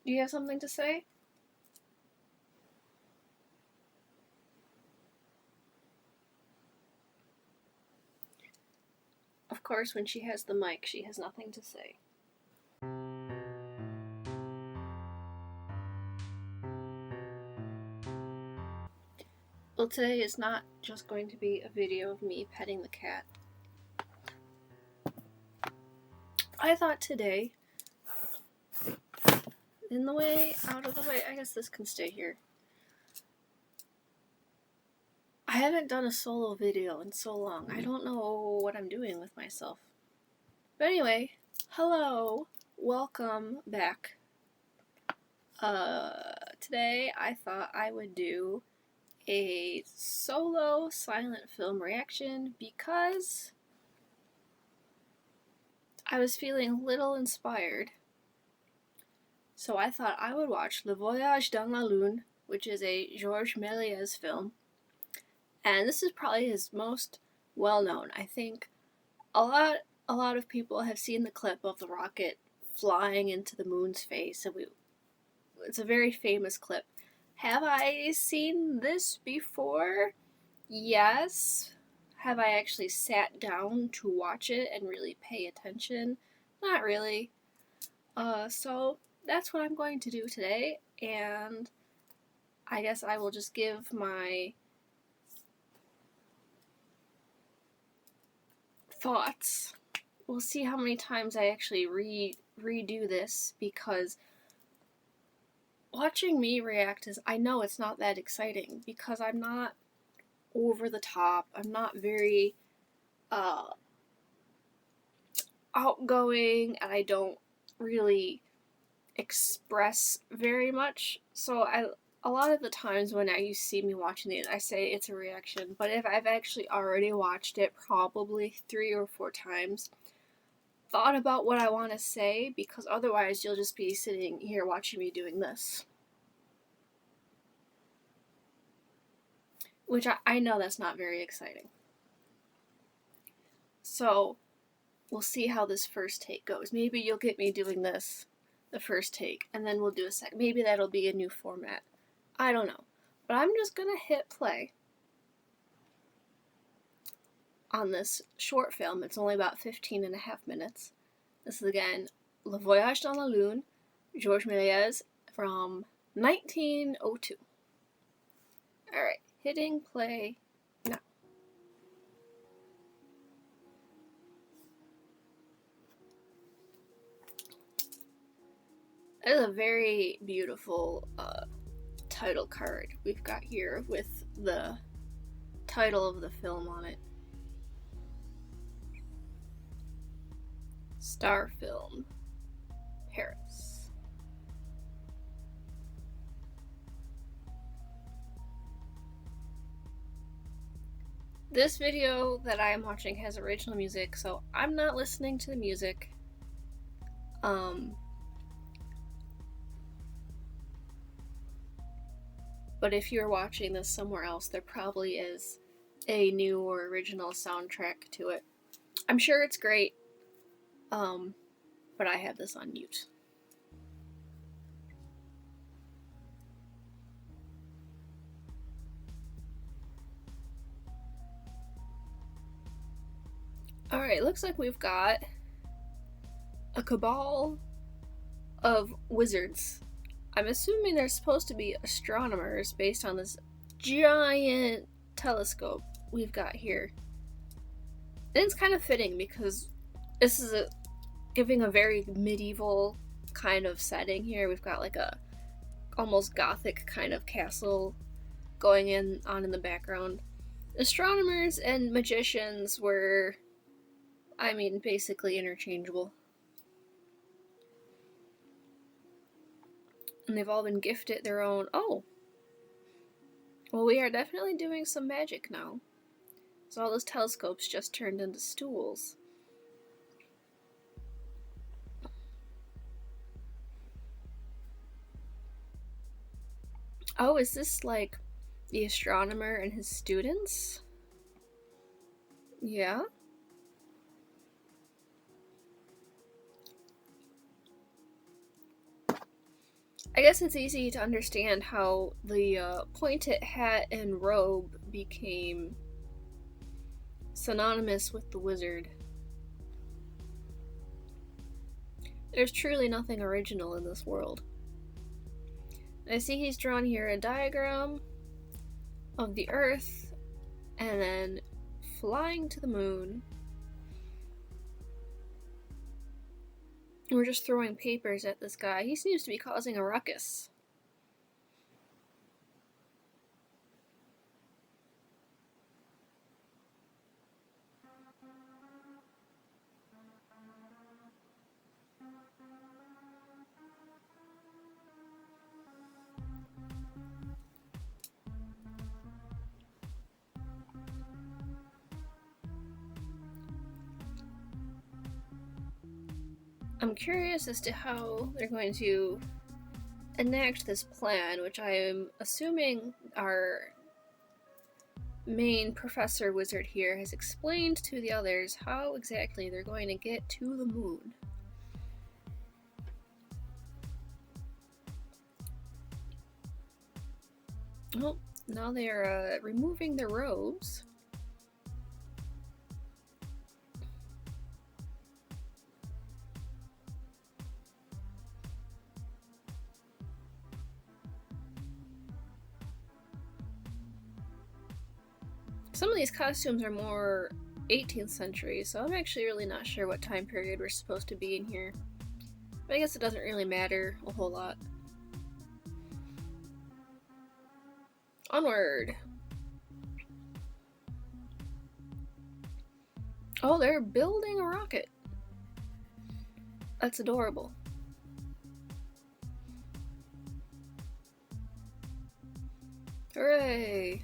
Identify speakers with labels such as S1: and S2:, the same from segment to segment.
S1: Do you have something to say? Of course, when she has the mic, she has nothing to say. Well, today is not just going to be a video of me petting the cat. I thought today, out of the way, I guess this can stay here. I haven't done a solo video in so long. I don't know what I'm doing with myself. But anyway, hello, welcome back. Today I thought I would do a solo silent film reaction because I was feeling a little inspired. So I thought I would watch Voyage dans la Lune, which is a Georges Méliès film. And this is probably his most well-known. I think a lot of people have seen the clip of the rocket flying into the moon's face. It's a very famous clip. Have I seen this before? Yes. Have I actually sat down to watch it and really pay attention? Not really. So that's what I'm going to do today, and I guess I will just give my thoughts. We'll see how many times I actually redo this, because watching me react I know it's not that exciting because I'm not over the top. I'm not very outgoing, and I don't really express very much. So a lot of the times when you see me watching it, I say it's a reaction, but if I've actually already watched it probably 3 or 4 times, thought about what I want to say, because otherwise you'll just be sitting here watching me doing this. Which I know that's not very exciting. So we'll see how this first take goes. Maybe you'll get me doing this the first take, and then we'll do a second. Maybe that'll be a new format. I don't know. But I'm just gonna hit play on this short film. It's only about 15 and a half minutes. This is again Le Voyage dans la Lune, Georges Méliès, from 1902. Alright, hitting play now. It is a very beautiful title card we've got here with the title of the film on it. Star Film, Paris. This video that I am watching has original music, so I'm not listening to the music. But if you're watching this somewhere else, there probably is a new or original soundtrack to it. I'm sure it's great, but I have this on mute. Alright, looks like we've got a cabal of wizards. I'm assuming they're supposed to be astronomers based on this giant telescope we've got here. And it's kind of fitting because this is giving a very medieval kind of setting here. We've got like a almost gothic kind of castle going on in the background. Astronomers and magicians were, basically interchangeable. And they've all been gifted their own. Oh! Well, we are definitely doing some magic now. So all those telescopes just turned into stools. Oh, is this like the astronomer and his students? Yeah? I guess it's easy to understand how the pointed hat and robe became synonymous with the wizard. There's truly nothing original in this world. I see he's drawn here a diagram of the Earth and then flying to the moon. We're just throwing papers at this guy. He seems to be causing a ruckus. I'm curious as to how they're going to enact this plan, which I am assuming our main professor wizard here has explained to the others how exactly they're going to get to the moon. Oh, now they're removing their robes. Some of these costumes are more 18th century, so I'm actually really not sure what time period we're supposed to be in here. But I guess it doesn't really matter a whole lot. Onward! Oh, they're building a rocket. That's adorable. Hooray!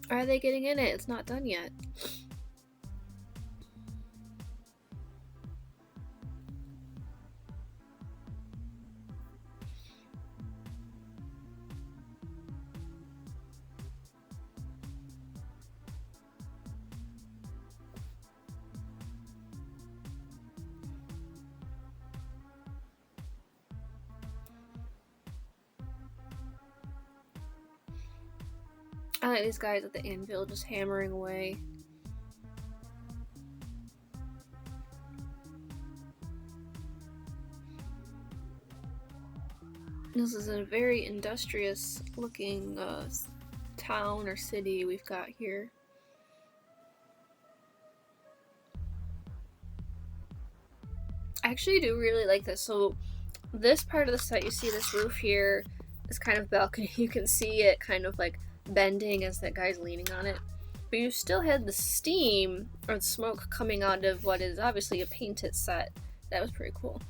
S1: Are they getting in it? It's not done yet. I like these guys at the anvil just hammering away. This is a very industrious looking town or city we've got here. I actually do really like this. So this part of the set, you see this roof here, this kind of balcony. You can see it kind of like bending as that guy's leaning on it. But you still had the steam or the smoke coming out of what is obviously a painted set. That was pretty cool.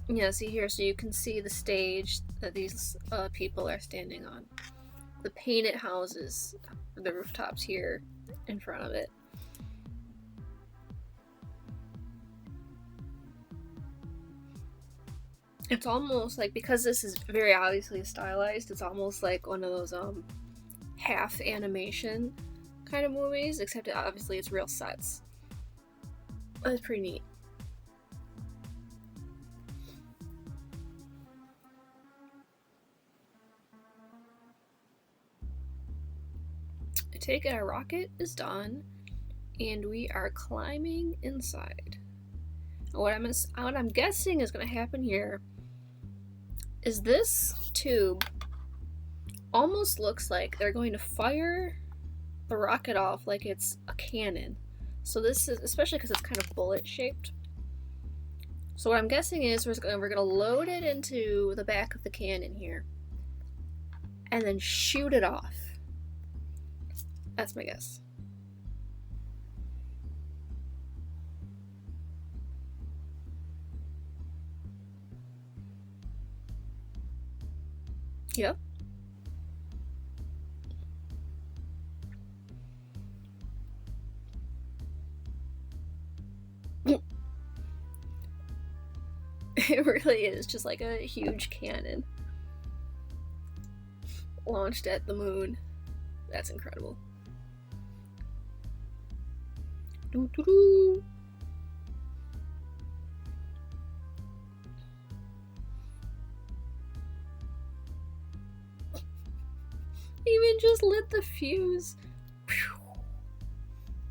S1: Yeah, see here, so you can see the stage that these people are standing on. The painted houses, the rooftops here in front of it. It's almost like, because this is very obviously stylized, it's almost like one of those half animation kind of movies, except obviously it's real sets. That's pretty neat. I take it our rocket is done, and we are climbing inside. What I'm guessing is going to happen here is this tube almost looks like they're going to fire the rocket off like it's a cannon. So this is, especially because it's kind of bullet shaped. So what I'm guessing is we're going to load it into the back of the cannon here and then shoot it off. That's my guess. Yep. It really is just like a huge cannon launched at the moon. That's incredible. Doo-doo-doo. just lit the fuse.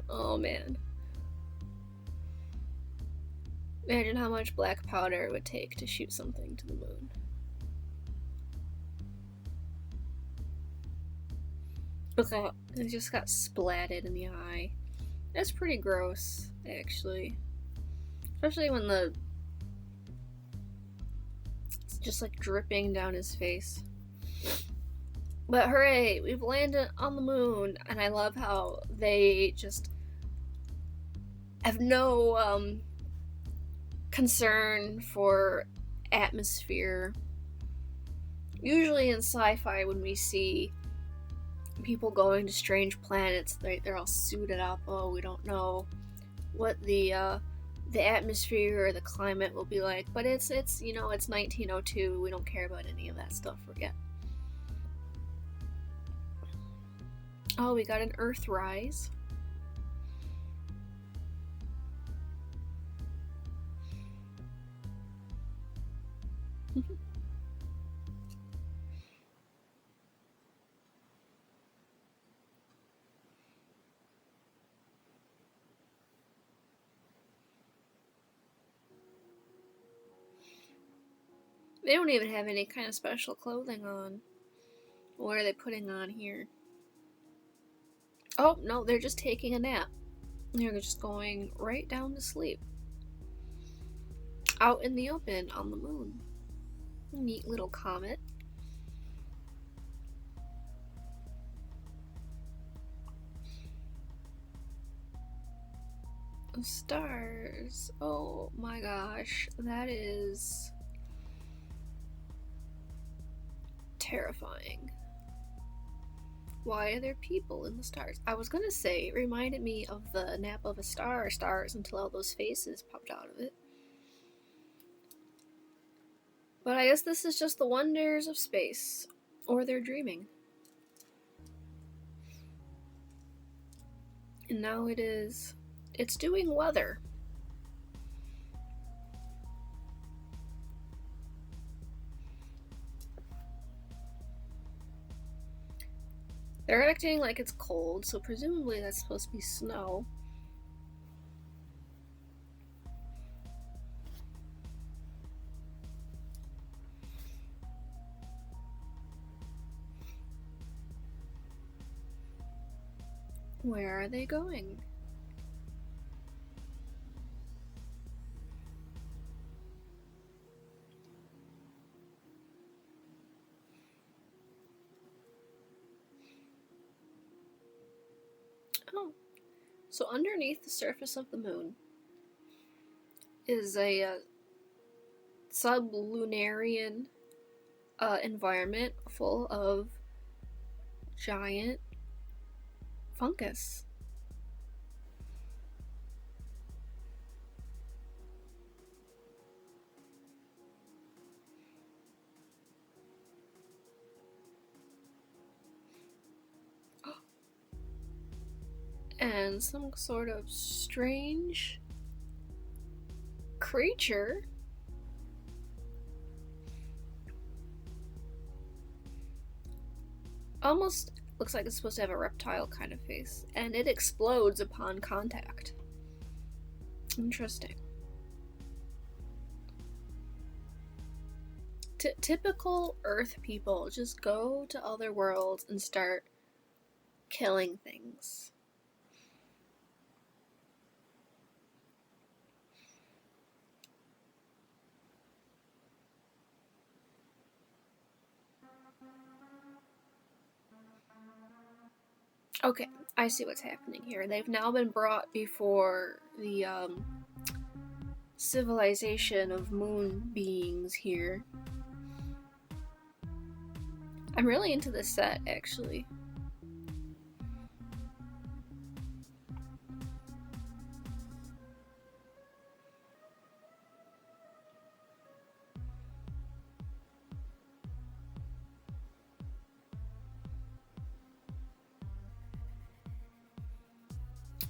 S1: Oh man. Imagine how much black powder it would take to shoot something to the moon. Look how it just got splatted in the eye. That's pretty gross, actually. Especially when it's just like dripping down his face. But hooray, we've landed on the moon, and I love how they just have no concern for atmosphere. Usually in sci-fi, when we see people going to strange planets, they're all suited up. Oh, we don't know what the atmosphere or the climate will be like, but it's 1902. We don't care about any of that stuff yet. Oh, we got an Earthrise. They don't even have any kind of special clothing on. What are they putting on here? Oh, no, they're just taking a nap. They're just going right down to sleep. Out in the open on the moon. Neat little comet. Stars. Oh my gosh, that is terrifying. Why are there people in the stars? I was gonna say, it reminded me of the nap of a star, stars, until all those faces popped out of it. But I guess this is just the wonders of space. Or they're dreaming. And now it's doing weather. They're acting like it's cold, so presumably that's supposed to be snow. Where are they going? Oh, so underneath the surface of the moon is a sublunarian environment full of giant fungus. And some sort of strange creature almost looks like it's supposed to have a reptile kind of face, and it explodes upon contact. Interesting. Typical Earth people just go to other worlds and start killing things. Okay, I see what's happening here. They've now been brought before the civilization of moon beings here. I'm really into this set, actually.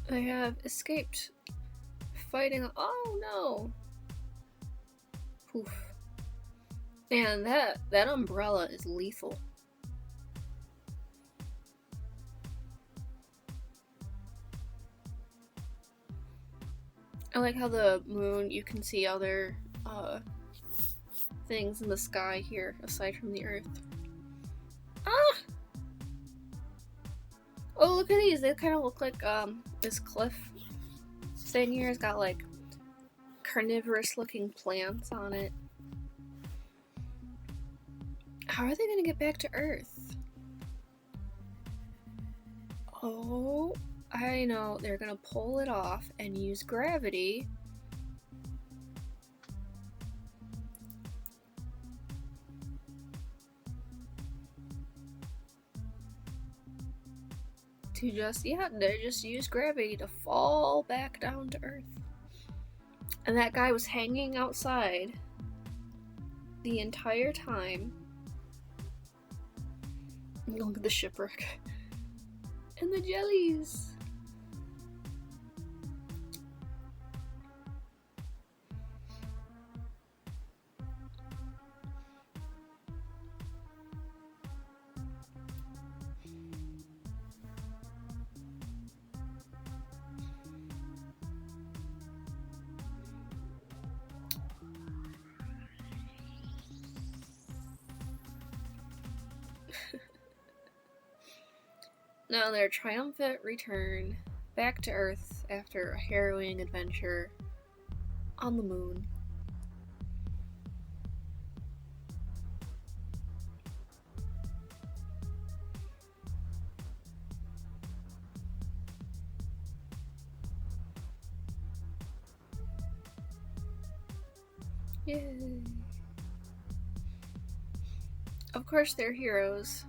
S1: They have escaped fighting. Oh no! Poof. Man, that umbrella is lethal. I like how the moon, you can see other things in the sky here aside from the Earth. Ah! Oh, look at these. They kind of look like this cliff thing here has got like carnivorous looking plants on it. How are they gonna get back to Earth? Oh, I know. They're gonna pull it off and use gravity to they just use gravity to fall back down to Earth. And that guy was hanging outside the entire time. Look at the shipwreck. And the jellies. Now their triumphant return back to Earth after a harrowing adventure on the moon. Yay! Of course, they're heroes.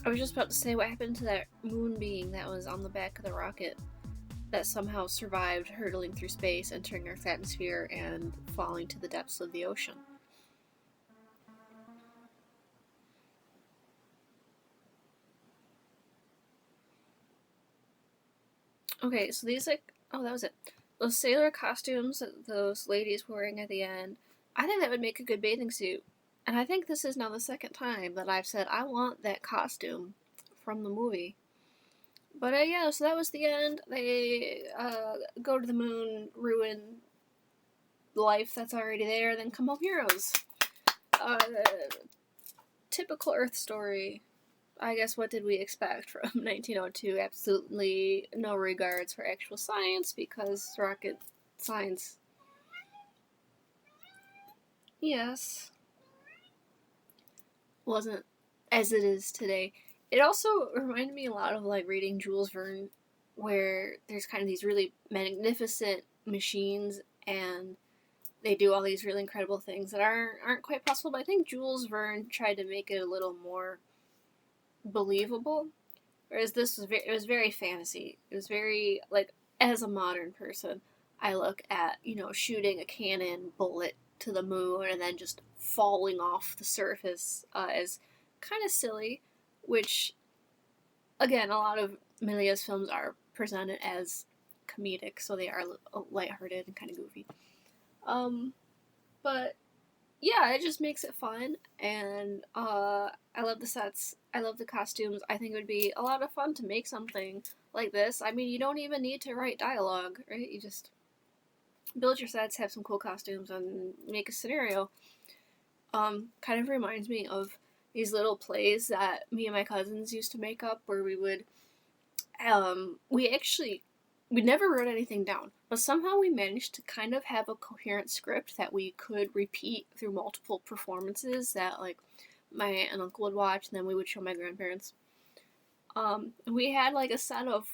S1: I was just about to say what happened to that moon being that was on the back of the rocket that somehow survived hurtling through space, entering Earth's atmosphere, and falling to the depths of the ocean. Okay, so these oh, that was it. Those sailor costumes that those ladies were wearing at the end, I think that would make a good bathing suit. And I think this is now the second time that I've said I want that costume from the movie. But yeah, so that was the end. They go to the moon, ruin life that's already there, then come home heroes. Typical Earth story. I guess what did we expect from 1902? Absolutely no regards for actual science because rocket science. Yes. Wasn't as it is today. It also reminded me a lot of like reading Jules Verne, where there's kind of these really magnificent machines and they do all these really incredible things that aren't quite possible. But I think Jules Verne tried to make it a little more believable, whereas this was it was very fantasy. It was very like as a modern person, I look at shooting a cannon bullet to the moon and then just falling off the surface as kind of silly, which again a lot of Méliès films are presented as comedic, so they are lighthearted and kind of goofy. But yeah, it just makes it fun, and I love the sets. I love the costumes. I think it would be a lot of fun to make something like this. I mean, you don't even need to write dialogue, right? You just build your sets, have some cool costumes, and make a scenario. Kind of reminds me of these little plays that me and my cousins used to make up, where we would, we never wrote anything down, but somehow we managed to kind of have a coherent script that we could repeat through multiple performances that like my aunt and uncle would watch, and then we would show my grandparents. We had like a set of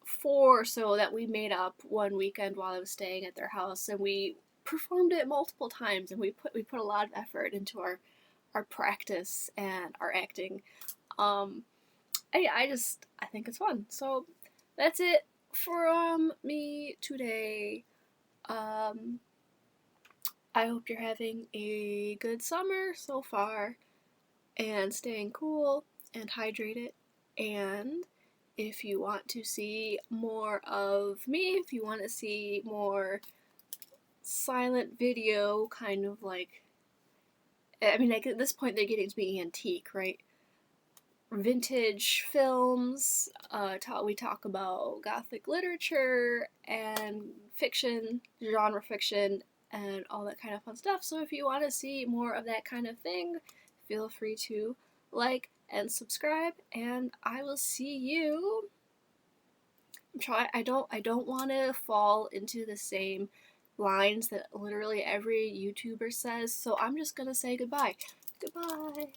S1: 4 or so that we made up one weekend while I was staying at their house, and we performed it multiple times, and we put a lot of effort into our practice and our acting. I think it's fun. So that's it from me today. I hope you're having a good summer so far and staying cool and hydrated. And If you want to see more of me, if you want to see more silent video, kind of like, I mean, like at this point they're getting to be antique, right? Vintage films, we talk about Gothic literature and fiction, genre fiction, and all that kind of fun stuff. So if you want to see more of that kind of thing, feel free to like and subscribe, and I will see you. I don't want to fall into the same lines that literally every YouTuber says, so I'm just gonna say goodbye. Goodbye.